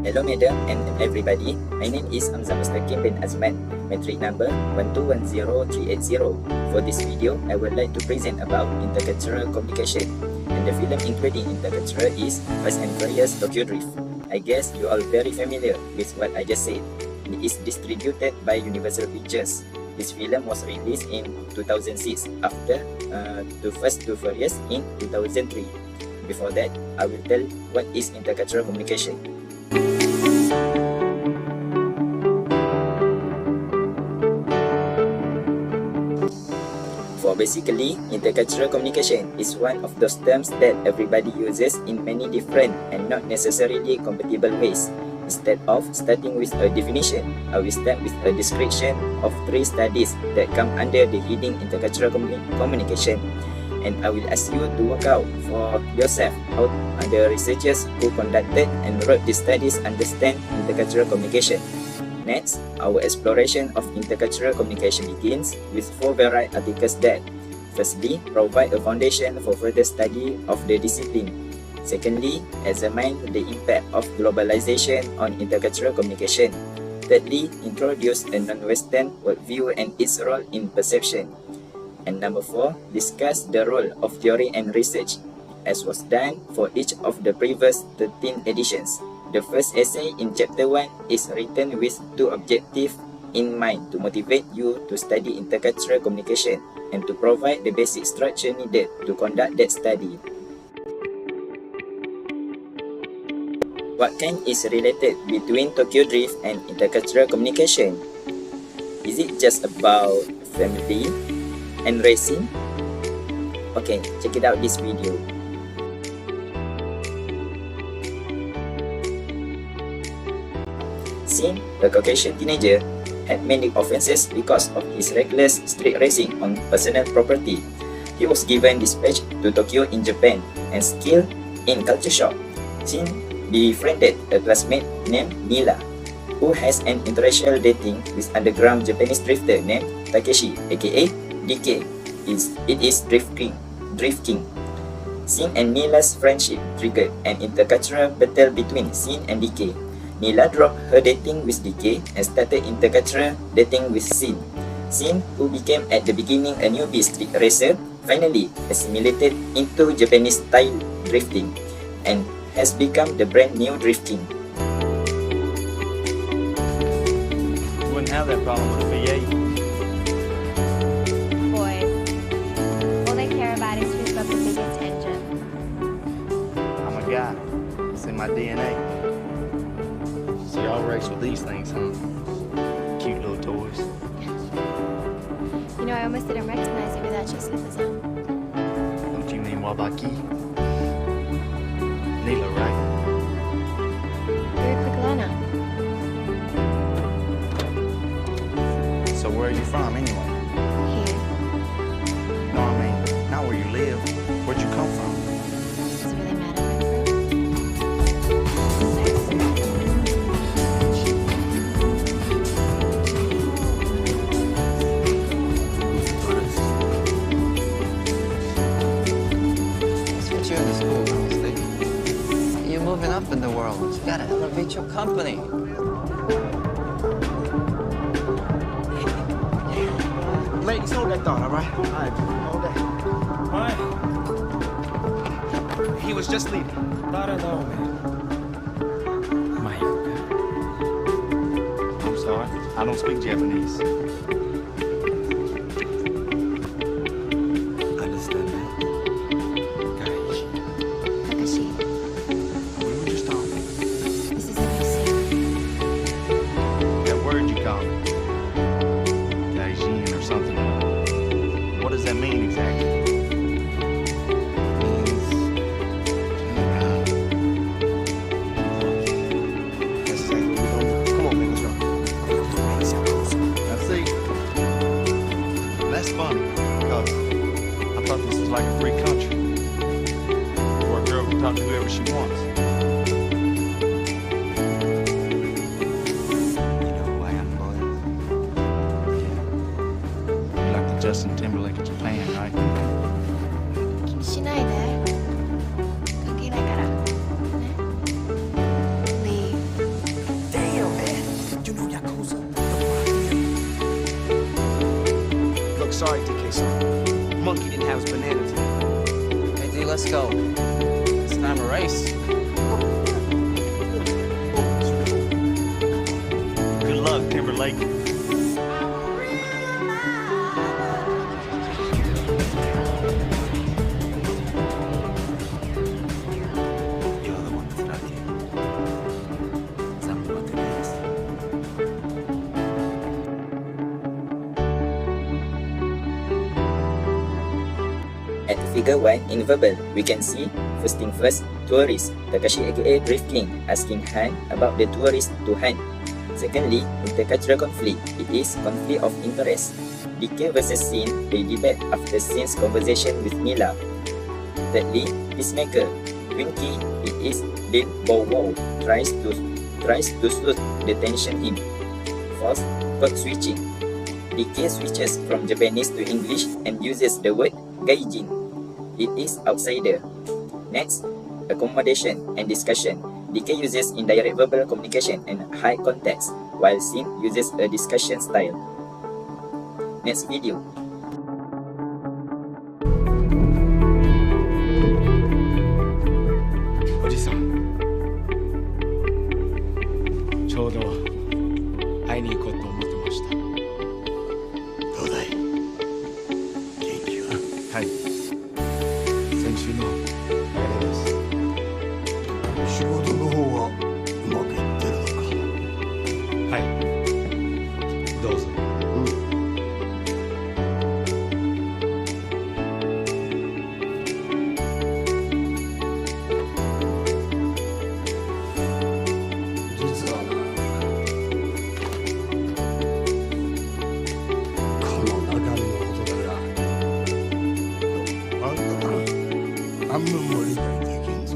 Hello madam and everybody, my name is Amzar Mustaqim bin Azman, Matric number 1210380. For this video, I would like to present about intercultural communication, and the film including intercultural is Fast and Furious Tokyo Drift. I guess you are very familiar with what I just said. It is distributed by Universal Pictures. This film was released in 2006 after Fast and Furious in 2003. Before that, I will tell what is intercultural communication. Basically, intercultural communication is one of those terms that everybody uses in many different and not necessarily compatible ways. Instead of starting with a definition, I will start with a description of 3 studies that come under the heading intercultural communication, and I will ask you to work out for yourself how the researchers who conducted and wrote these studies understand intercultural communication. Next, our exploration of intercultural communication begins with 4 varied articles that, firstly, provide a foundation for further study of the discipline. Secondly, examine the impact of globalization on intercultural communication. Thirdly, introduce a non-Western worldview and its role in perception. And number 4, discuss the role of theory and research, as was done for each of the previous 13 editions. The first essay in Chapter 1 is written with 2 objectives in mind: to motivate you to study intercultural communication and to provide the basic structure needed to conduct that study. What kind is related between Tokyo Drift and intercultural communication? Is it just about family and racing? Okay, check it out this video. Sin, a Caucasian teenager, had many offenses because of his reckless street racing on personal property. He was given dispatch to Tokyo in Japan and skilled in culture shock. Sin befriended a classmate named Mila, who has an interracial dating with underground Japanese drifter named Takeshi, aka DK. It is Drift King. Sin and Mila's friendship triggered an intercultural battle between Sin and DK. Mila dropped her dating with DK and started intercultural dating with Sin. Sin, who became at the beginning a newbie street racer, finally assimilated into Japanese-style drifting and has become the brand new Drift King. Wouldn't have that problem with a V8. Boys, all they care about is who's got the biggest engine. I'm a guy. It's in my DNA. So y'all race with these things, huh? Cute little toys. You know, I almost didn't recognize you without your slippers on. Don't you mean Wabaki? Nila, right? You're a quick learner. So where are you from, anyway? Here. No, I mean, not where you live. Where'd you come from? Does it really matter? You're moving up in the world. You gotta elevate your company. Ladies, hold that thought, all right? All right, hold that. All right. He was just leaving. I'm sorry. I don't speak Japanese. Understand that. Takashi, We were just talking. this is a new scene. That word you call it. Gaijin or something. What does that mean exactly? That's exactly what we're gonna do. Come on, man, let's go. I see. That's funny, because I thought this was like a free country, where a girl can talk to whoever she wants. You know who I am, boy? Yeah. You like the Justin Timberlake of Japan, right? 気にしないで。関係ないから。ね。Leave. goes bananas. Hey, D, let's go. It's time to race. Good luck, Timberlake. You're the one that's lucky. Tell me what it is. At figure 1 in verbal, we can see first thing first, tourist, Takashi aka Drift King asking Han about the tourist to Han. Secondly, intercultural conflict, it is conflict of interest. DK versus Sin, they debate after Sin's conversation with Mila. Thirdly, peacemaker, Winky, it is Lin Bow Wow, tries to soothe the tension in. Fourth, code switching. DK switches from Japanese to English and uses the word gaijin. It is outsider. Next, accommodation and discussion. DK uses indirect verbal communication and high context, while Sin uses a discussion style. Next video. おじさん、ちょうど会いに行こうと思ってました。どうだい、元気は？はい、先週のあれです。仕事の方はうまくいってるのか？はい、どうぞ。実はな、この中身のことだが、あんたな、半分も理解できんぞ。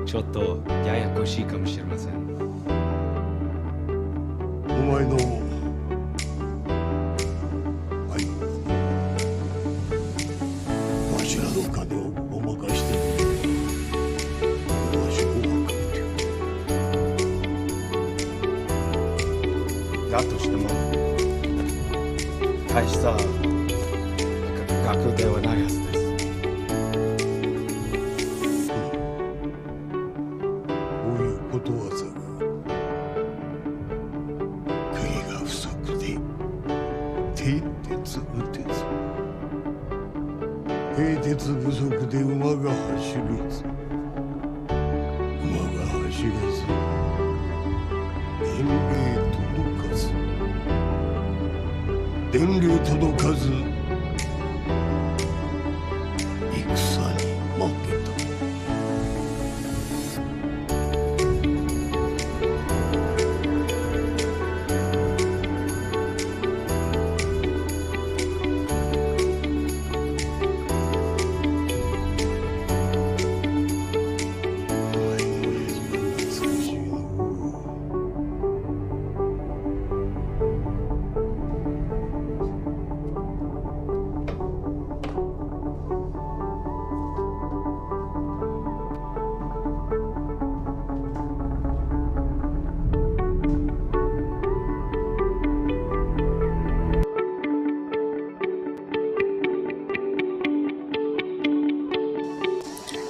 ちょっとややこしいかもしれません。お前のわしらの金をごまかしてる。わしも分かってる。だとしても大した額ではないはずです。こういうことわざが、釘が不足で蹄鉄打てず、蹄鉄不足で馬が走れず、馬が走れず伝令届かず、伝令届かず戦に負けた。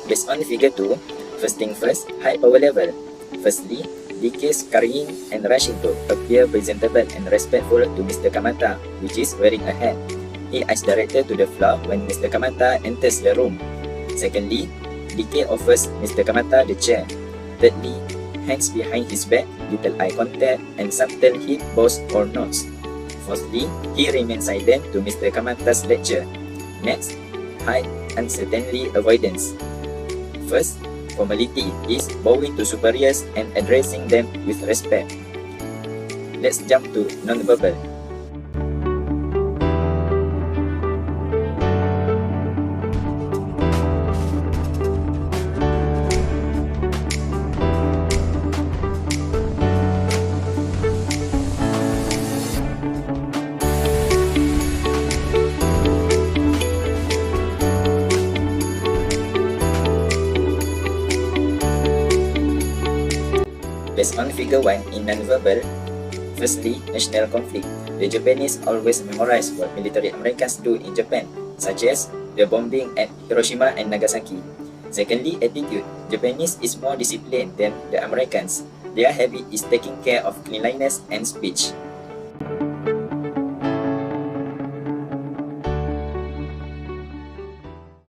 Based on figure 2, first thing first, high power level. Firstly, DK's scurrying and rushing to appear presentable and respectful to Mr. Kamata, which is wearing a hat. He eyes directed to the floor when Mr. Kamata enters the room. Secondly, DK offers Mr. Kamata the chair. Thirdly, hands behind his back, little eye contact, and subtle hip bows or nods. Fourthly, he remains silent to Mr. Kamata's lecture. Next, hide uncertainly avoidance. First, formality is bowing to superiors and addressing them with respect. Let's jump to non-verbal. Based on figure 1 in non-verbal, Firstly, national conflict. The Japanese always memorize what military Americans do in Japan, such as the bombing at Hiroshima and Nagasaki. Secondly, attitude. Japanese is more disciplined than the Americans. Their habit is taking care of cleanliness and speech.